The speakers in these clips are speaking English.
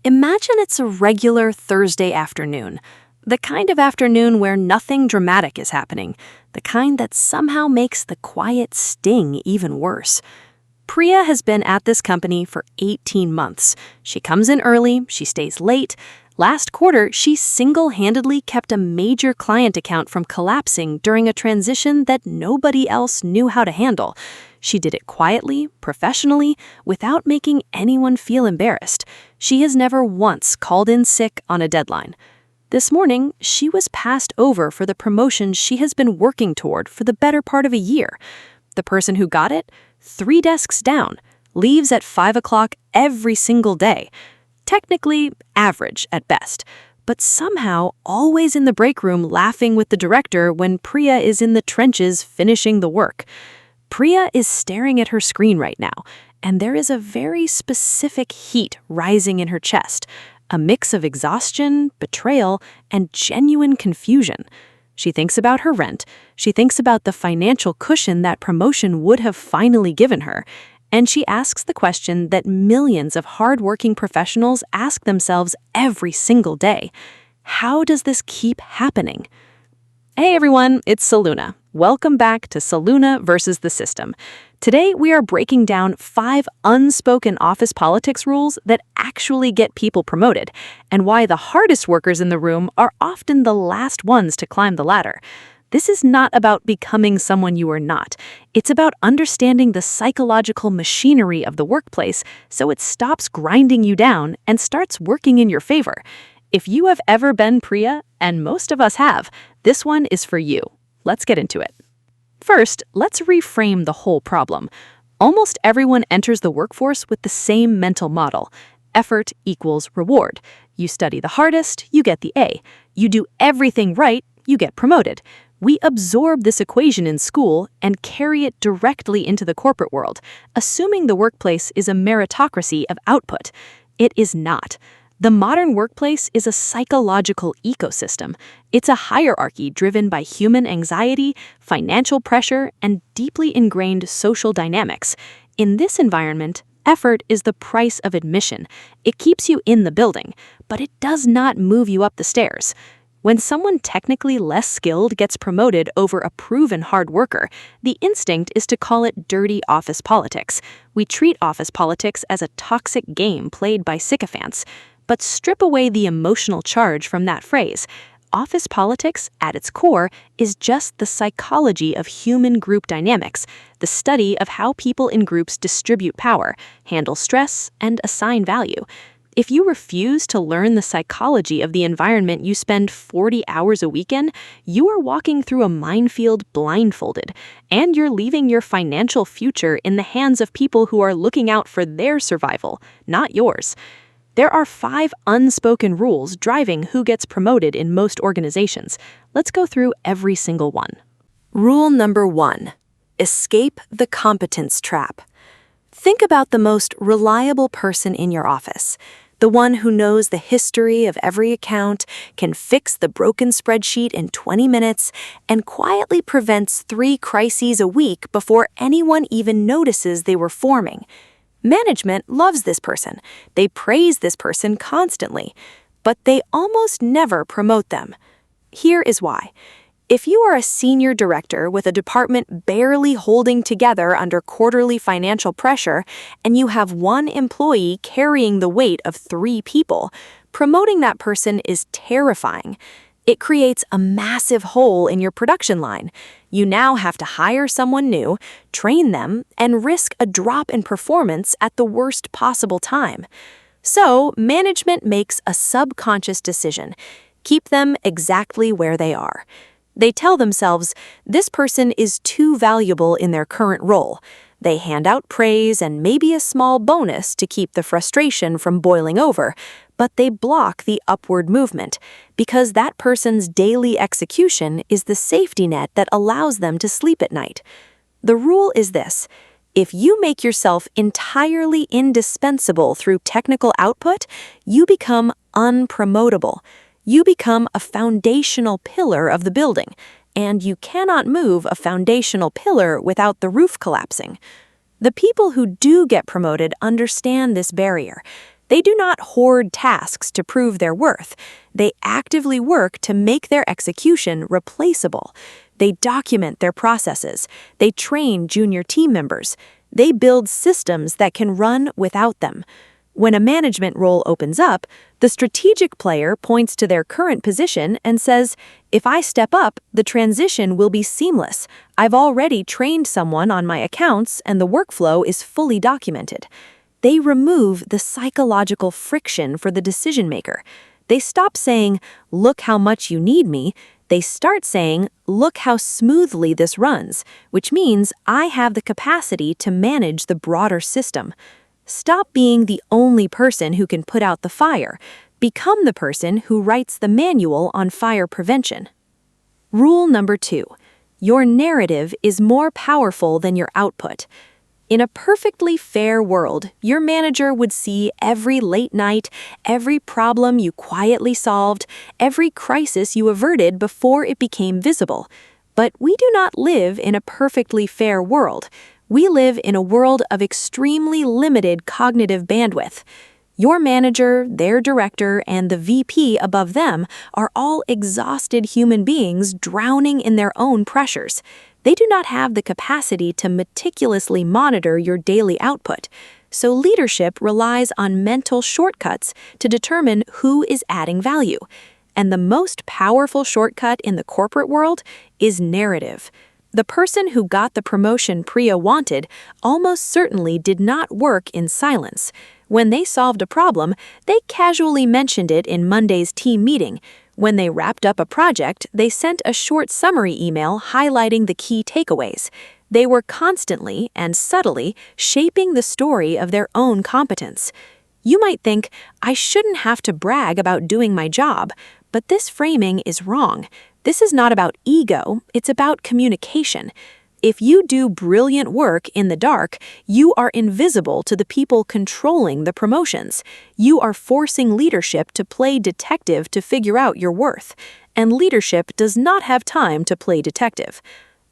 Imagine it's a regular Thursday afternoon. The kind of afternoon where nothing dramatic is happening. The kind that somehow makes the quiet sting even worse. Priya has been at this company for 18 months. She comes in early, she stays late. Last quarter, she single-handedly kept a major client account from collapsing during a transition that nobody else knew how to handle. She did it quietly, professionally, without making anyone feel embarrassed. She has never once called in sick on a deadline. This morning, she was passed over for the promotion she has been working toward for the better part of a year. The person who got it, 3 desks down, leaves at 5 o'clock every single day. Technically average at best, but somehow always in the break room laughing with the director when Priya is in the trenches finishing the work. Priya is staring at her screen right now, and there is a very specific heat rising in her chest, a mix of exhaustion, betrayal, and genuine confusion. She thinks about her rent, she thinks about the financial cushion that promotion would have finally given her, and she asks the question that millions of hardworking professionals ask themselves every single day. How does this keep happening? Hey everyone, it's Soluna. Welcome back to Soluna versus the System. Today we are breaking down 5 unspoken office politics rules that actually get people promoted, and why the hardest workers in the room are often the last ones to climb the ladder. This is not about becoming someone you are not. It's about understanding the psychological machinery of the workplace so it stops grinding you down and starts working in your favor. If you have ever been Priya, and most of us have, this one is for you. Let's get into it. First, let's reframe the whole problem. Almost everyone enters the workforce with the same mental model. Effort equals reward. You study the hardest, you get the A. You do everything right, you get promoted. We absorb this equation in school and carry it directly into the corporate world, assuming the workplace is a meritocracy of output. It is not. The modern workplace is a psychological ecosystem. It's a hierarchy driven by human anxiety, financial pressure, and deeply ingrained social dynamics. In this environment, effort is the price of admission. It keeps you in the building, but it does not move you up the stairs. When someone technically less skilled gets promoted over a proven hard worker, the instinct is to call it dirty office politics. We treat office politics as a toxic game played by sycophants. But strip away the emotional charge from that phrase. Office politics, at its core, is just the psychology of human group dynamics, the study of how people in groups distribute power, handle stress, and assign value. If you refuse to learn the psychology of the environment you spend 40 hours a week in, you are walking through a minefield blindfolded, and you're leaving your financial future in the hands of people who are looking out for their survival, not yours. There are 5 unspoken rules driving who gets promoted in most organizations. Let's go through every single one. Rule number 1. Escape the competence trap. Think about the most reliable person in your office. The one who knows the history of every account, can fix the broken spreadsheet in 20 minutes, and quietly prevents 3 crises a week before anyone even notices they were forming. Management loves this person. They praise this person constantly, but they almost never promote them. Here is why. If you are a senior director with a department barely holding together under quarterly financial pressure, and you have 1 employee carrying the weight of 3 people, promoting that person is terrifying. It creates a massive hole in your production line. You now have to hire someone new, train them, and risk a drop in performance at the worst possible time. So, management makes a subconscious decision. Keep them exactly where they are. They tell themselves, this person is too valuable in their current role. They hand out praise and maybe a small bonus to keep the frustration from boiling over, but they block the upward movement because that person's daily execution is the safety net that allows them to sleep at night. The rule is this: if you make yourself entirely indispensable through technical output, you become unpromotable. You become a foundational pillar of the building, and you cannot move a foundational pillar without the roof collapsing. The people who do get promoted understand this barrier. They do not hoard tasks to prove their worth. They actively work to make their execution replaceable. They document their processes. They train junior team members. They build systems that can run without them. When a management role opens up, the strategic player points to their current position and says, "If I step up, the transition will be seamless. I've already trained someone on my accounts and the workflow is fully documented." They remove the psychological friction for the decision maker. They stop saying, "Look how much you need me." They start saying, "Look how smoothly this runs," which means I have the capacity to manage the broader system. Stop being the only person who can put out the fire. Become the person who writes the manual on fire prevention. Rule number 2. Your narrative is more powerful than your output. In a perfectly fair world, your manager would see every late night, every problem you quietly solved, every crisis you averted before it became visible. But we do not live in a perfectly fair world. We live in a world of extremely limited cognitive bandwidth. Your manager, their director, and the VP above them are all exhausted human beings drowning in their own pressures. They do not have the capacity to meticulously monitor your daily output. So leadership relies on mental shortcuts to determine who is adding value. And the most powerful shortcut in the corporate world is narrative. The person who got the promotion Priya wanted almost certainly did not work in silence. When they solved a problem, they casually mentioned it in Monday's team meeting. When they wrapped up a project, they sent a short summary email highlighting the key takeaways. They were constantly and subtly shaping the story of their own competence. You might think, "I shouldn't have to brag about doing my job," but this framing is wrong. This is not about ego, it's about communication. If you do brilliant work in the dark, you are invisible to the people controlling the promotions. You are forcing leadership to play detective to figure out your worth, and leadership does not have time to play detective.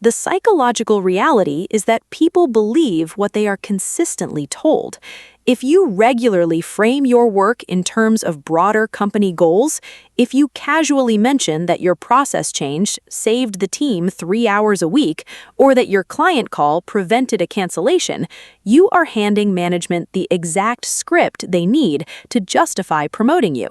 The psychological reality is that people believe what they are consistently told. If you regularly frame your work in terms of broader company goals, if you casually mention that your process change saved the team 3 hours a week, or that your client call prevented a cancellation, you are handing management the exact script they need to justify promoting you.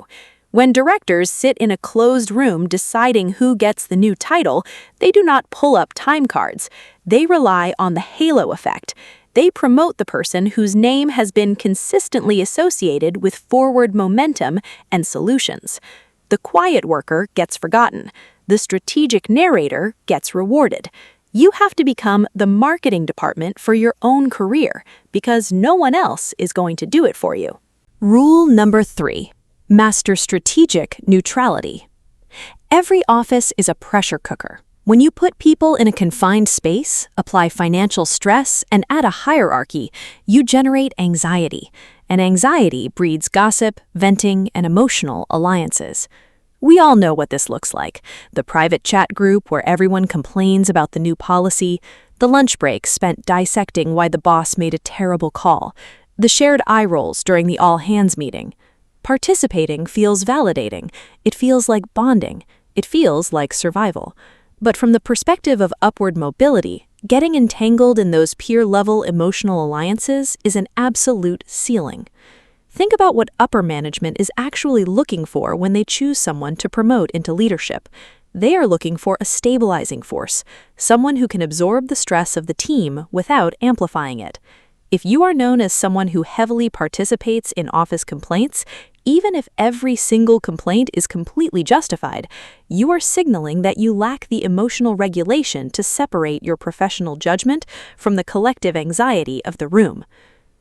When directors sit in a closed room deciding who gets the new title, they do not pull up time cards. They rely on the halo effect. They promote the person whose name has been consistently associated with forward momentum and solutions. The quiet worker gets forgotten. The strategic narrator gets rewarded. You have to become the marketing department for your own career because no one else is going to do it for you. Rule number 3. Master strategic neutrality. Every office is a pressure cooker. When you put people in a confined space, apply financial stress, and add a hierarchy, you generate anxiety. And anxiety breeds gossip, venting, and emotional alliances. We all know what this looks like. The private chat group where everyone complains about the new policy, the lunch break spent dissecting why the boss made a terrible call, the shared eye rolls during the all-hands meeting. Participating feels validating. It feels like bonding. It feels like survival. But from the perspective of upward mobility, getting entangled in those peer-level emotional alliances is an absolute ceiling. Think about what upper management is actually looking for when they choose someone to promote into leadership. They are looking for a stabilizing force, someone who can absorb the stress of the team without amplifying it. If you are known as someone who heavily participates in office complaints, even if every single complaint is completely justified, you are signaling that you lack the emotional regulation to separate your professional judgment from the collective anxiety of the room.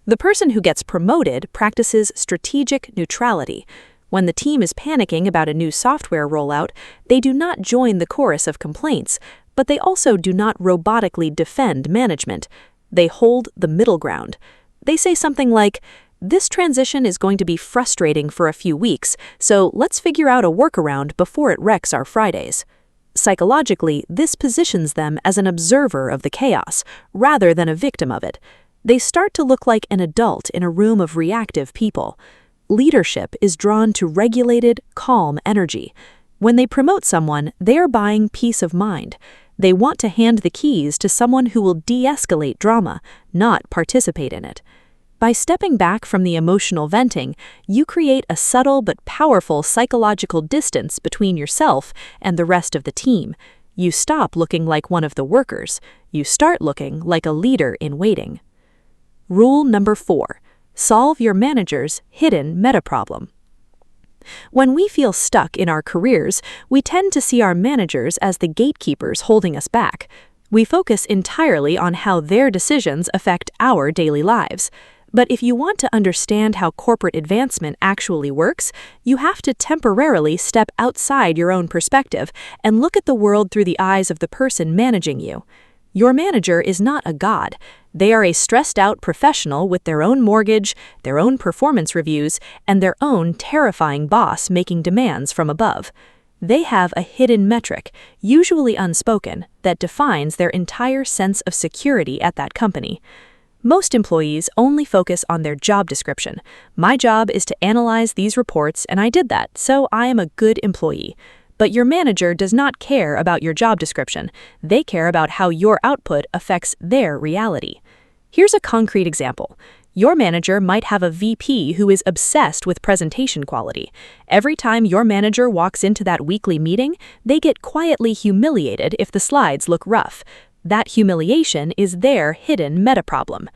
The person who gets promoted practices strategic neutrality. When the team is panicking about a new software rollout, they do not join the chorus of complaints, but they also do not robotically defend management. They hold the middle ground. They say something like, "This transition is going to be frustrating for a few weeks, so let's figure out a workaround before it wrecks our Fridays." Psychologically, this positions them as an observer of the chaos, rather than a victim of it. They start to look like an adult in a room of reactive people. leadership is drawn to regulated, calm energy. When they promote someone, they're buying peace of mind. They want to hand the keys to someone who will de-escalate drama, not participate in it. By stepping back from the emotional venting, you create a subtle but powerful psychological distance between yourself and the rest of the team. You stop looking like one of the workers. You start looking like a leader in waiting. Rule number 4. Solve your manager's hidden meta-problem. When we feel stuck in our careers, we tend to see our managers as the gatekeepers holding us back. We focus entirely on how their decisions affect our daily lives. But if you want to understand how corporate advancement actually works, you have to temporarily step outside your own perspective and look at the world through the eyes of the person managing you. Your manager is not a god. They are a stressed-out professional with their own mortgage, their own performance reviews, and their own terrifying boss making demands from above. They have a hidden metric, usually unspoken, that defines their entire sense of security at that company. Most employees only focus on their job description. My job is to analyze these reports, and I did that, so I am a good employee. But your manager does not care about your job description. They care about how your output affects their reality. Here's a concrete example. Your manager might have a VP who is obsessed with presentation quality. Every time your manager walks into that weekly meeting, they get quietly humiliated if the slides look rough. That humiliation is their hidden meta-problem.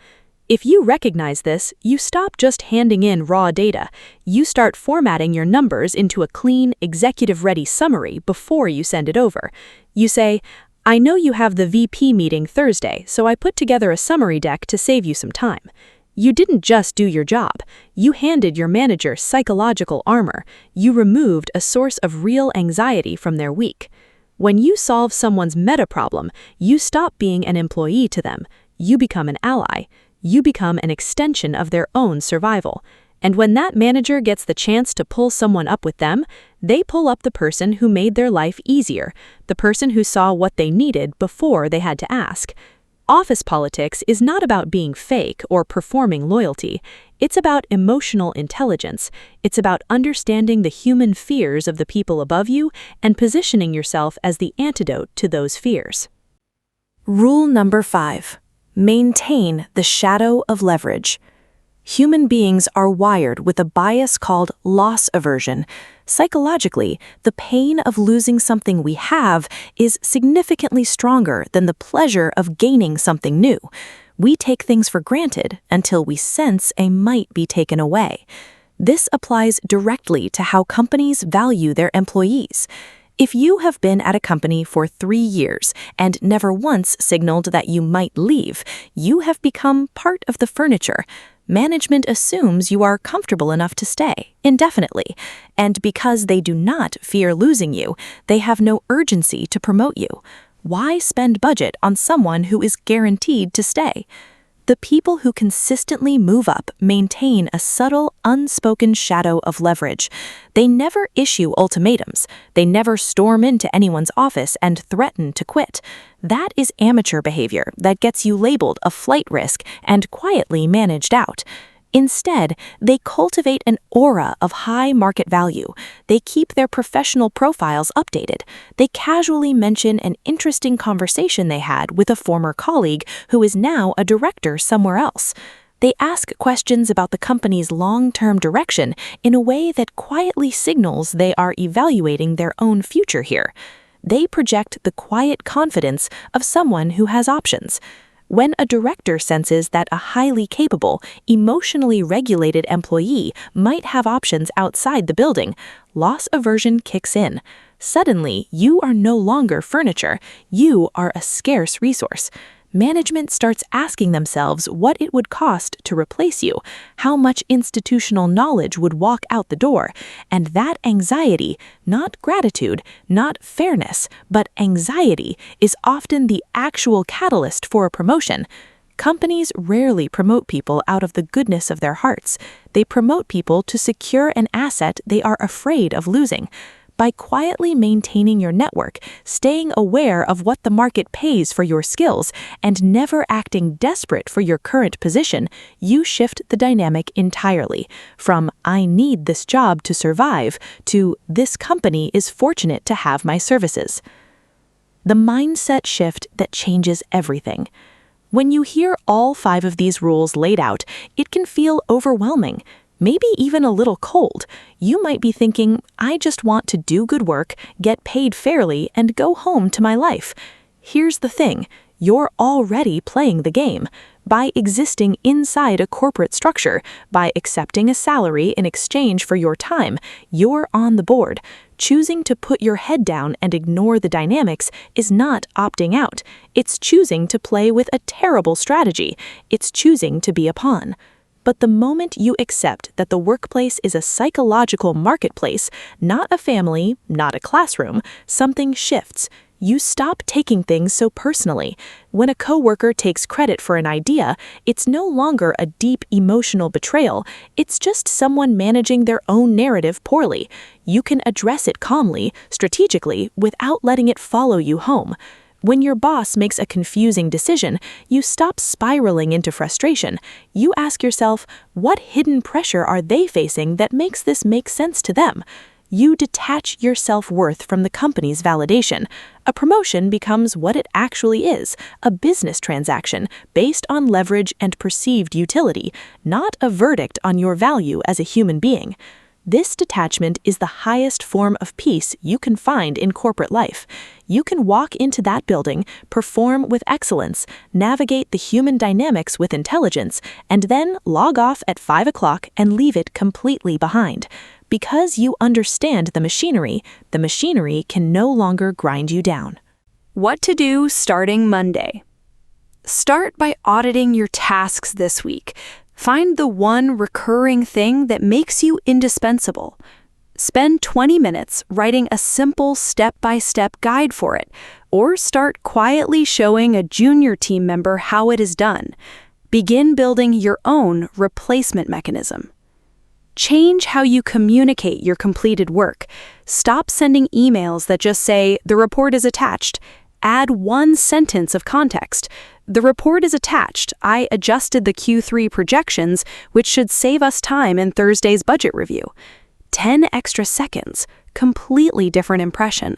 If you recognize this, you stop just handing in raw data. You start formatting your numbers into a clean, executive-ready summary before you send it over. You say, "I know you have the VP meeting Thursday, so I put together a summary deck to save you some time." You didn't just do your job. You handed your manager psychological armor. You removed a source of real anxiety from their week. When you solve someone's meta-problem, you stop being an employee to them. You become an ally. You become an extension of their own survival. And when that manager gets the chance to pull someone up with them, they pull up the person who made their life easier, the person who saw what they needed before they had to ask. Office politics is not about being fake or performing loyalty. It's about emotional intelligence. It's about understanding the human fears of the people above you and positioning yourself as the antidote to those fears. Rule number 5. Maintain the shadow of leverage. Human beings are wired with a bias called loss aversion. Psychologically, the pain of losing something we have is significantly stronger than the pleasure of gaining something new. We take things for granted until we sense a might be taken away. This applies directly to how companies value their employees. If you have been at a company for 3 years and never once signaled that you might leave, you have become part of the furniture. Management assumes you are comfortable enough to stay indefinitely, and because they do not fear losing you, they have no urgency to promote you. Why spend budget on someone who is guaranteed to stay? The people who consistently move up maintain a subtle, unspoken shadow of leverage. They never issue ultimatums. They never storm into anyone's office and threaten to quit. That is amateur behavior that gets you labeled a flight risk and quietly managed out. Instead, they cultivate an aura of high market value. They keep their professional profiles updated. They casually mention an interesting conversation they had with a former colleague who is now a director somewhere else. They ask questions about the company's long-term direction in a way that quietly signals they are evaluating their own future here. They project the quiet confidence of someone who has options. When a director senses that a highly capable, emotionally regulated employee might have options outside the building, loss aversion kicks in. Suddenly, you are no longer furniture. You are a scarce resource. Management starts asking themselves what it would cost to replace you, how much institutional knowledge would walk out the door, and that anxiety, not gratitude, not fairness, but anxiety, is often the actual catalyst for a promotion. Companies rarely promote people out of the goodness of their hearts. They promote people to secure an asset they are afraid of losing. By quietly maintaining your network, staying aware of what the market pays for your skills, and never acting desperate for your current position, you shift the dynamic entirely, from "I need this job to survive" to "this company is fortunate to have my services." The mindset shift that changes everything. When you hear all 5 of these rules laid out, it can feel overwhelming, maybe even a little cold. You might be thinking, "I just want to do good work, get paid fairly, and go home to my life." Here's the thing, you're already playing the game. By existing inside a corporate structure, by accepting a salary in exchange for your time, you're on the board. Choosing to put your head down and ignore the dynamics is not opting out. It's choosing to play with a terrible strategy. It's choosing to be a pawn. But the moment you accept that the workplace is a psychological marketplace, not a family, not a classroom, something shifts. You stop taking things so personally. When a coworker takes credit for an idea, it's no longer a deep emotional betrayal. It's just someone managing their own narrative poorly. You can address it calmly, strategically, without letting it follow you home. When your boss makes a confusing decision, you stop spiraling into frustration. You ask yourself, what hidden pressure are they facing that makes this make sense to them? You detach your self-worth from the company's validation. A promotion becomes what it actually is, a business transaction based on leverage and perceived utility, not a verdict on your value as a human being. This detachment is the highest form of peace you can find in corporate life. You can walk into that building, perform with excellence, navigate the human dynamics with intelligence, and then log off at 5 o'clock and leave it completely behind. Because you understand the machinery can no longer grind you down. What to do starting Monday. Start by auditing your tasks this week. Find the one recurring thing that makes you indispensable. Spend 20 minutes writing a simple step-by-step guide for it, or start quietly showing a junior team member how it is done. Begin building your own replacement mechanism. Change how you communicate your completed work. Stop sending emails that just say, "The report is attached." Add one sentence of context. "The report is attached. I adjusted the Q3 projections, which should save us time in Thursday's budget review." 10 extra seconds, completely different impression.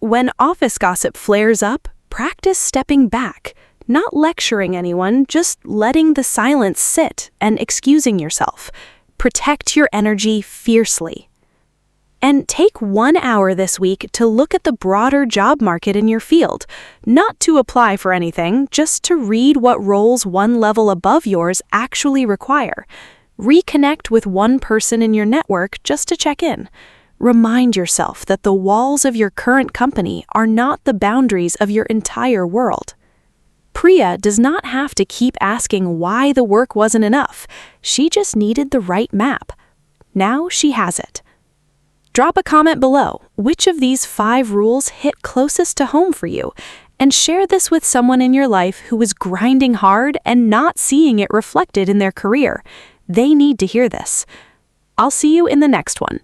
When office gossip flares up, practice stepping back, not lecturing anyone, just letting the silence sit and excusing yourself. Protect your energy fiercely. And take 1 hour this week to look at the broader job market in your field. Not to apply for anything, just to read what roles one level above yours actually require. Reconnect with one person in your network just to check in. Remind yourself that the walls of your current company are not the boundaries of your entire world. Priya does not have to keep asking why the work wasn't enough. She just needed the right map. Now she has it. Drop a comment below. Which of these 5 rules hit closest to home for you? And share this with someone in your life who is grinding hard and not seeing it reflected in their career. They need to hear this. I'll see you in the next one.